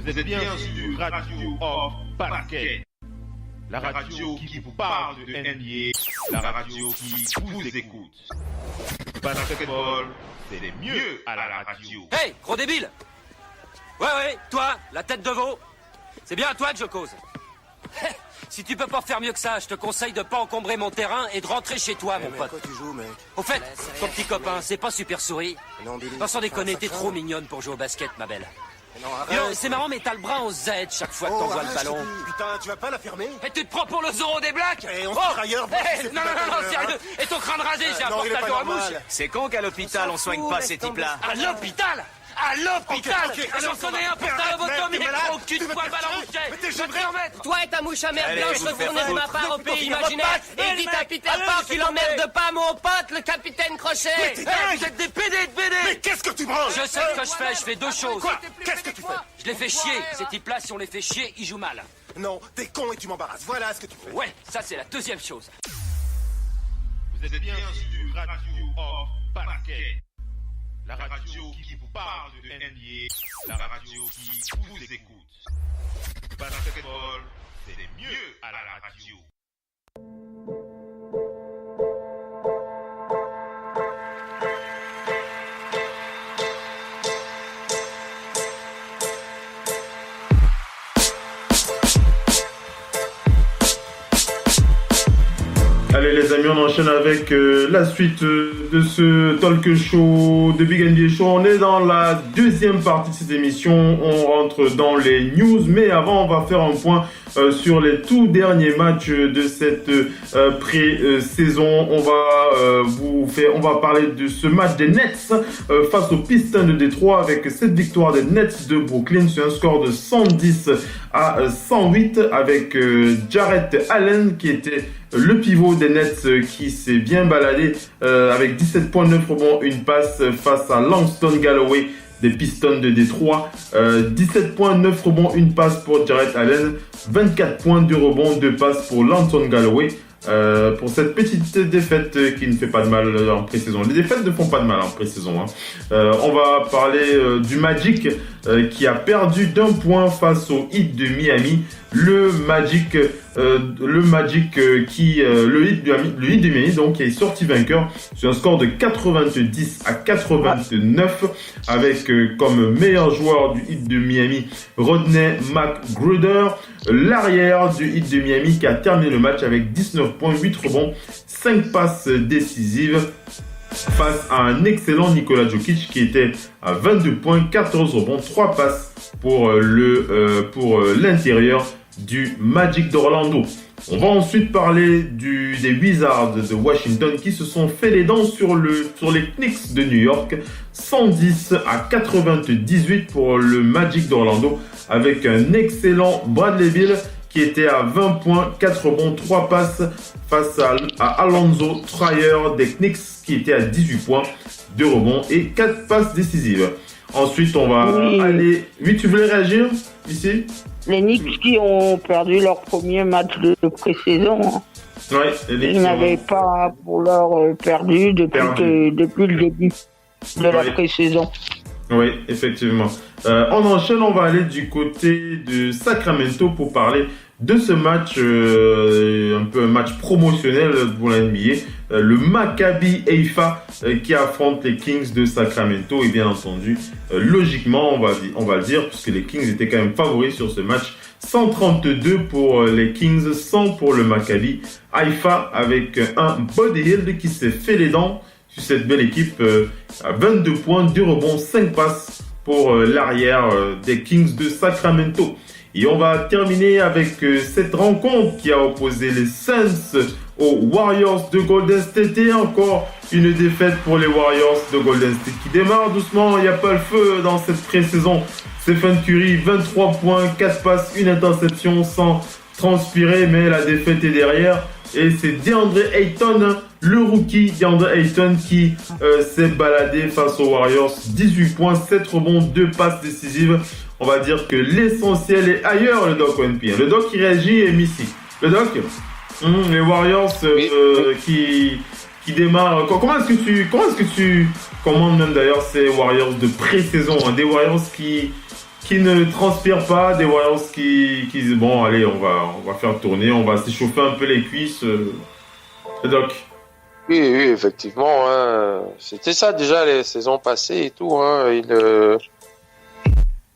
Vous êtes bien sur Radio Hors Basket, la radio qui vous parle de NBA, la radio qui vous écoute. Basketball, c'est mieux à la radio. Hey, gros débile! Ouais, toi, la tête de veau. C'est bien à toi que je cause. Si tu peux pas faire mieux que ça, je te conseille de pas encombrer mon terrain et de rentrer chez toi, mon pote. Quoi tu joues, mec? Au fait, ton petit copain, c'est pas Super Souris. Non, Billy. Sans déconner, t'es trop mignonne pour jouer au basket, ma belle. Non, Dis donc, arrête. c'est marrant, mais t'as le bras en Z chaque fois que t'envoies le arrête, ballon. je te dis. Putain, tu vas pas la fermer? Et tu te prends pour le Zorro des Blacks? Eh, on se tire ailleurs, bon, hey, c'est non, plus la peine, sérieux. Et ton crâne rasé, j'ai un non, il est porte-à-dos pas à bouche. normal. C'est con qu'à l'hôpital on soigne pas ces types-là. À l'hôpital? À l'hôpital! Ok, J'en connais un pour ta lobotomie, t'es malade. gros cul de Tu veux poil te ballon faire bouquet! Mais t'es Je vais te jamais- remettre! Toi et ta mouche à merde Allez, blanche vous faites retournez de ma foutre. part au pays imaginaire Allez, et dites mec. à Peter Allez, Pan je qu'il vais emmerde pas mon pote, le capitaine Crochet. t'es Hey, vous êtes des PD de BD! Mais qu'est-ce que tu branles? Je sais ce que je fais deux choses. Quoi? Qu'est-ce que tu fais? Je les fais chier, ces types-là, si on les fait chier, ils jouent mal. Non, t'es con et tu m'embarrasses. Voilà ce que tu fais. Ouais, ça c'est la deuxième chose. Vous êtes bien sur Radio Hors Basket, la radio qui vous parle de NBA, la radio qui vous écoute. Basketball, c'est mieux à la radio. Allez les amis, on enchaîne avec la suite de ce talk show de Big NBA Show. On est dans la deuxième partie de cette émission, on rentre dans les news, mais avant on va faire un point sur les tout derniers matchs de cette pré-saison. On va parler de ce match des Nets face aux Pistons de Détroit avec cette victoire des Nets de Brooklyn sur un score de 110 à 108 avec Jarrett Allen qui était le pivot des Nets qui s'est bien baladé avec 17,9 rebonds, une passe face à Langston Galloway des Pistons de Détroit. 17,9 rebonds, une passe pour Jarrett Allen. 24 points, 2 rebonds, 2 passes pour Langston Galloway. Pour cette petite défaite qui ne fait pas de mal en pré-saison. Les défaites ne font pas de mal en pré-saison. On va parler du Magic qui a perdu d'1 point face au Heat de Miami. Le Heat de Miami donc qui est sorti vainqueur sur un score de 90 à 89 avec comme meilleur joueur du Heat de Miami Rodney McGruder, l'arrière du Heat de Miami qui a terminé le match avec 19 points, 8 rebonds, 5 passes décisives face à un excellent Nikola Jokic qui était à 22 points, 14 rebonds, 3 passes pour l'intérieur du Magic d'Orlando. On va ensuite parler des Wizards de Washington qui se sont fait les dents sur les Knicks de New York. 110 à 98 pour le Magic d'Orlando avec un excellent Bradley Beal qui était à 20 points, 4 rebonds, 3 passes face à Alonzo Trier des Knicks qui était à 18 points, 2 rebonds et 4 passes décisives. Ensuite, on va aller... Oui, tu voulais réagir ici? Les Knicks qui ont perdu leur premier match de pré-saison. Ouais, Ils n'avaient pas pour leur perdu depuis le début de la pré-saison. Oui, effectivement. On enchaîne, on va aller du côté de Sacramento pour parler de ce match, un peu un match promotionnel pour la NBA. Le Maccabi Haïfa qui affronte les Kings de Sacramento. Et bien entendu, logiquement, on va le dire, puisque les Kings étaient quand même favoris sur ce match. 132 pour les Kings, 100 pour le Maccabi Haïfa avec un Buddy Hield qui s'est fait les dents sur cette belle équipe à 22 points, 2 rebonds, 5 passes pour l'arrière des Kings de Sacramento. Et on va terminer avec cette rencontre qui a opposé les Suns aux Warriors de Golden State. Et encore une défaite pour les Warriors de Golden State qui démarre doucement. Il n'y a pas le feu dans cette pré-saison. Stephen Curry, 23 points, 4 passes, 1 interception sans transpirer, mais la défaite est derrière. Et c'est DeAndre Ayton, le rookie DeAndre Ayton qui s'est baladé face aux Warriors. 18 points, 7 rebonds, 2 passes décisives. On va dire que l'essentiel est ailleurs, le Doc ONP. Le Doc qui réagit est Missy. Le Doc, les Warriors qui démarrent. Comment est-ce que tu commandes même d'ailleurs ces Warriors de pré-saison, des Warriors qui qui ne transpirent pas, des Warriors qui disent bon allez on va faire tourner, on va s'échauffer un peu les cuisses. Doc. Oui, effectivement. Hein. C'était ça déjà les saisons passées et tout. Hein.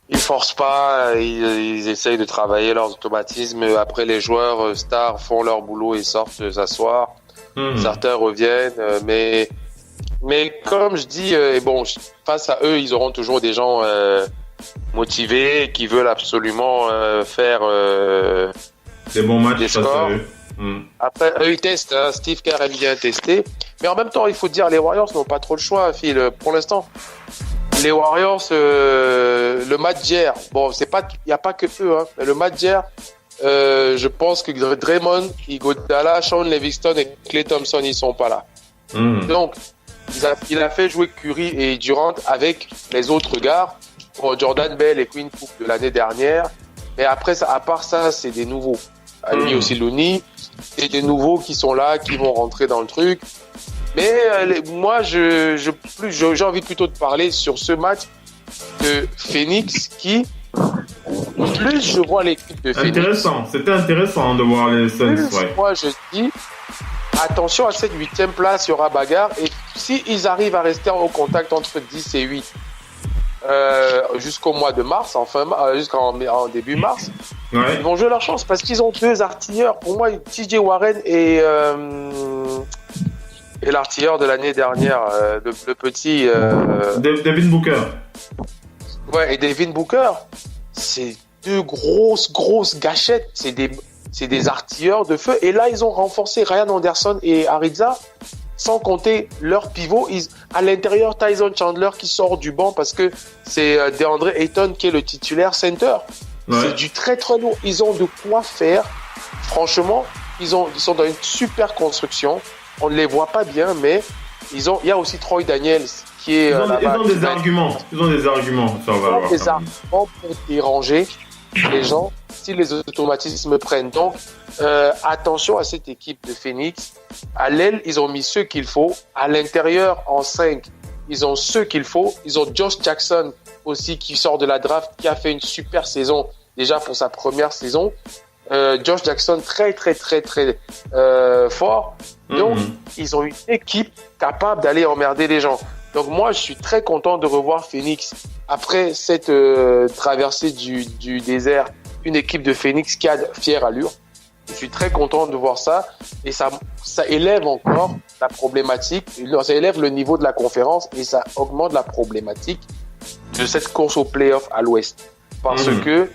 Ils forcent pas, ils essayent de travailler leurs automatismes. Après, les joueurs stars font leur boulot et sortent s'asseoir. Certains reviennent, mais comme je dis, face à eux, ils auront toujours des gens motivés qui veulent absolument faire des bons matchs des face scores. à eux. Après, eux, ils testent. Hein. Steve Kerr aime bien tester. Mais en même temps, il faut dire, les Warriors n'ont pas trop le choix, Phil. Pour l'instant, les Warriors, le match d'hier, bon, il n'y a pas que eux, hein, mais le match d'hier, je pense que Draymond, Iguodala, Sean Livingston et Klay Thompson, ils sont pas là. Donc, il a fait jouer Curry et Durant avec les autres gars, pour Jordan Bell et Quinn Cook de l'année dernière. Mais après, ça, à part ça, c'est des nouveaux. Lui aussi, Looney, et des nouveaux qui sont là, qui vont rentrer dans le truc. Mais moi, j'ai envie plutôt de parler sur ce match de Phoenix qui, plus je vois l'équipe de Phoenix. C'était intéressant de voir les Suns. Ouais. Moi, je dis, attention à cette 8e place, il y aura bagarre. Et si ils arrivent à rester au contact entre 10 et 8 jusqu'au mois de mars, jusqu'en début mars, ils vont jouer leur chance parce qu'ils ont 2 artilleurs. Pour moi, TJ Warren et l'artilleur de l'année dernière, le petit Devin Booker. Ouais, et Devin Booker, c'est 2 grosses gâchettes. C'est des artilleurs de feu. Et là, ils ont renforcé Ryan Anderson et Ariza, sans compter leur pivot. À l'intérieur, Tyson Chandler qui sort du banc parce que c'est DeAndre Ayton qui est le titulaire center. Ouais. C'est du très très lourd. Ils ont de quoi faire. Franchement, ils sont dans une super construction. On ne les voit pas bien, mais il y a aussi Troy Daniels qui est ils ont des arguments. Ils ont des arguments. Ça, on va voir. Des arguments pour déranger les gens si les automatismes prennent. Donc, attention à cette équipe de Phoenix. À l'aile, ils ont mis ceux qu'il faut. À l'intérieur, en 5, ils ont ceux qu'il faut. Ils ont Josh Jackson aussi qui sort de la draft, qui a fait une super saison déjà pour sa première saison. Josh Jackson très fort. Donc, ils ont une équipe capable d'aller emmerder les gens. Donc, moi, je suis très content de revoir Phoenix après cette traversée du désert. Une équipe de Phoenix qui a fière allure. Je suis très content de voir ça. Et ça élève encore la problématique. Ça élève le niveau de la conférence et ça augmente la problématique de cette course au play-off à l'Ouest. Parce que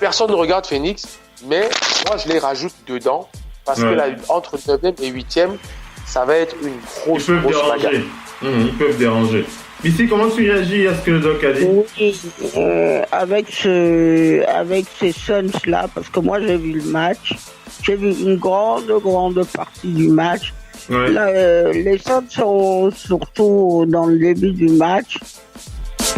personne ne regarde Phoenix, mais moi, je les rajoute dedans. Parce que là, entre 9e et 8e, ça va être une grosse bagarre. Ils peuvent déranger. Ici, comment tu réagis à ce que le doc a dit? Oui, avec ces Suns-là, parce que moi, j'ai vu le match. J'ai vu une grande partie du match. Ouais. Là, les Suns sont surtout dans le début du match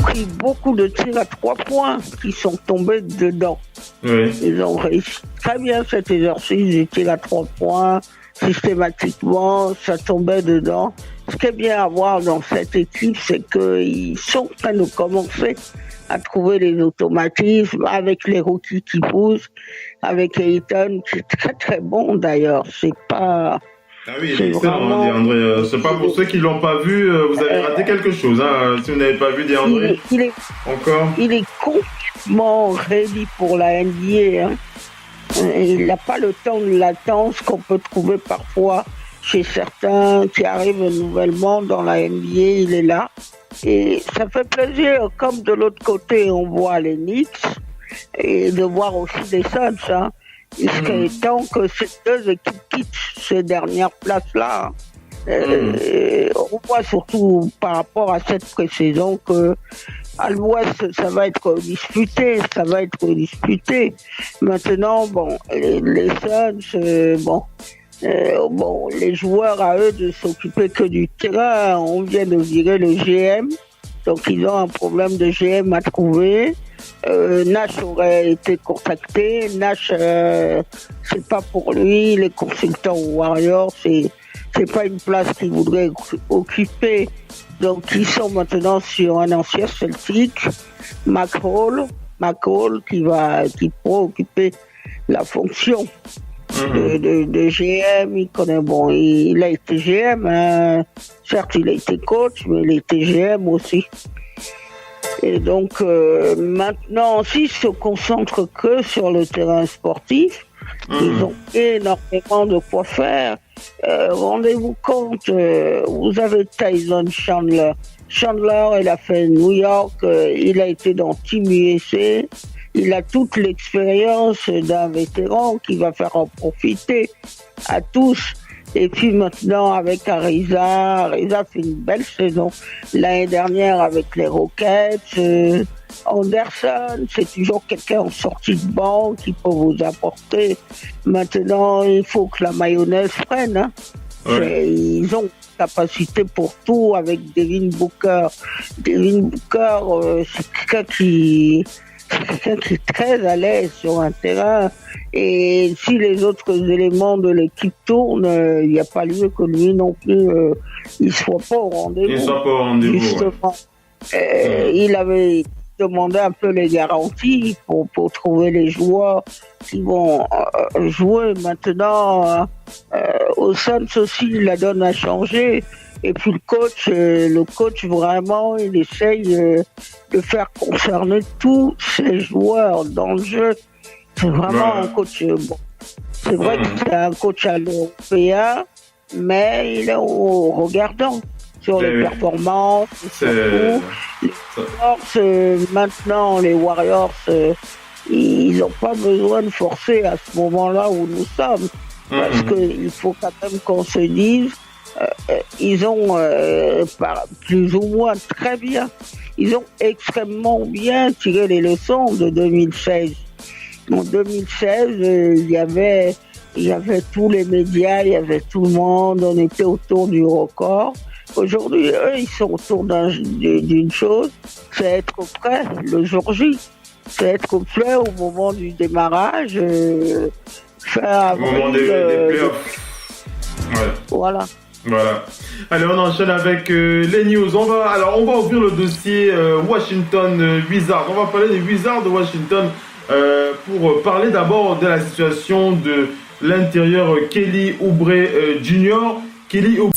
pris beaucoup de tirs à 3 points qui sont tombés dedans. Oui. Ils ont réussi très bien cet exercice des tirs à 3 points. Systématiquement, ça tombait dedans. Ce qui est bien à voir dans cette équipe, c'est qu'ils sont en train de commencer à trouver les automatismes avec les rookies qui poussent, avec Ayton qui est très très bon d'ailleurs. C'est pas... Ah oui, c'est vraiment... DeAndre. C'est pas pour ceux qui l'ont pas vu, vous avez raté quelque chose. Hein, si vous n'avez pas vu DeAndre, il est complètement ready pour la NBA. Hein. Il n'a pas le temps de latence qu'on peut trouver parfois chez certains qui arrivent nouvellement dans la NBA. Il est là. Et ça fait plaisir, comme de l'autre côté, on voit les Knicks et de voir aussi les Suns. Hein. Il serait temps que ces 2 équipes quittent ces dernières places-là. On voit surtout par rapport à cette pré-saison que à l'Ouest, ça va être disputé. Maintenant, bon, les Suns, les joueurs à eux de s'occuper que du terrain. On vient de virer le GM, donc ils ont un problème de GM à trouver. Nash aurait été contacté. Nash, c'est pas pour lui. Les consultants aux Warriors, c'est pas une place qu'ils voudraient occuper. Donc ils sont maintenant sur un ancien Celtic, McHall qui pourra occuper la fonction de GM. Il connaît, bon, il a été GM, hein. Certes il a été coach, mais il a été GM aussi. Et donc maintenant, s'ils se concentrent que sur le terrain sportif, ils ont énormément de quoi faire. Rendez-vous compte, vous avez Tyson Chandler. Chandler, il a fait New York, il a été dans Team USA. Il a toute l'expérience d'un vétéran qui va faire en profiter à tous. Et puis maintenant, avec Ariza fait une belle saison. L'année dernière, avec les Rockets, Anderson, c'est toujours quelqu'un en sortie de banc qui peut vous apporter. Maintenant, il faut que la mayonnaise prenne. Hein. Ouais. Ils ont capacité pour tout avec Devin Booker. Devin Booker, c'est quelqu'un qui est très à l'aise sur un terrain. Et si les autres éléments de l'équipe tournent, il n'y a pas lieu que lui non plus, il ne soit pas au rendez-vous. Il ne soit pas au rendez-vous, justement. Il avait demandé un peu les garanties pour trouver les joueurs qui vont jouer. Maintenant, au Suns aussi, la donne a changé. Et puis le coach vraiment, il essaye de faire concerner tous ses joueurs dans le jeu. C'est vraiment un coach bon. C'est vrai que c'est un coach à l'européen, mais il est au regardant sur les performances. Maintenant, les Warriors, ils n'ont pas besoin de forcer à ce moment-là où nous sommes. Parce qu'il faut quand même qu'on se dise, ils ont plus ou moins très bien, ils ont extrêmement bien tiré les leçons de 2016. En 2016, il y avait tous les médias, il y avait tout le monde, on était autour du record. Aujourd'hui, eux, ils sont autour d'une chose, c'est être prêt le jour J. C'est être prêt au moment du démarrage, faire au moment des playoffs. Voilà. Allez, on enchaîne avec les news. On va ouvrir le dossier Washington Wizards. On va parler des Wizards de Washington pour parler d'abord de la situation de l'intérieur Kelly Oubre Jr. Kelly Oubre.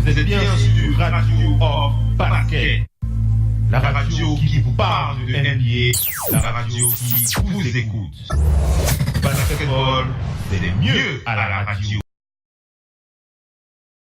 Vous êtes bien sur Radio Hors Parquet, la radio qui vous parle de NBA, la radio qui vous écoute. Basketball, c'est le mieux à la radio.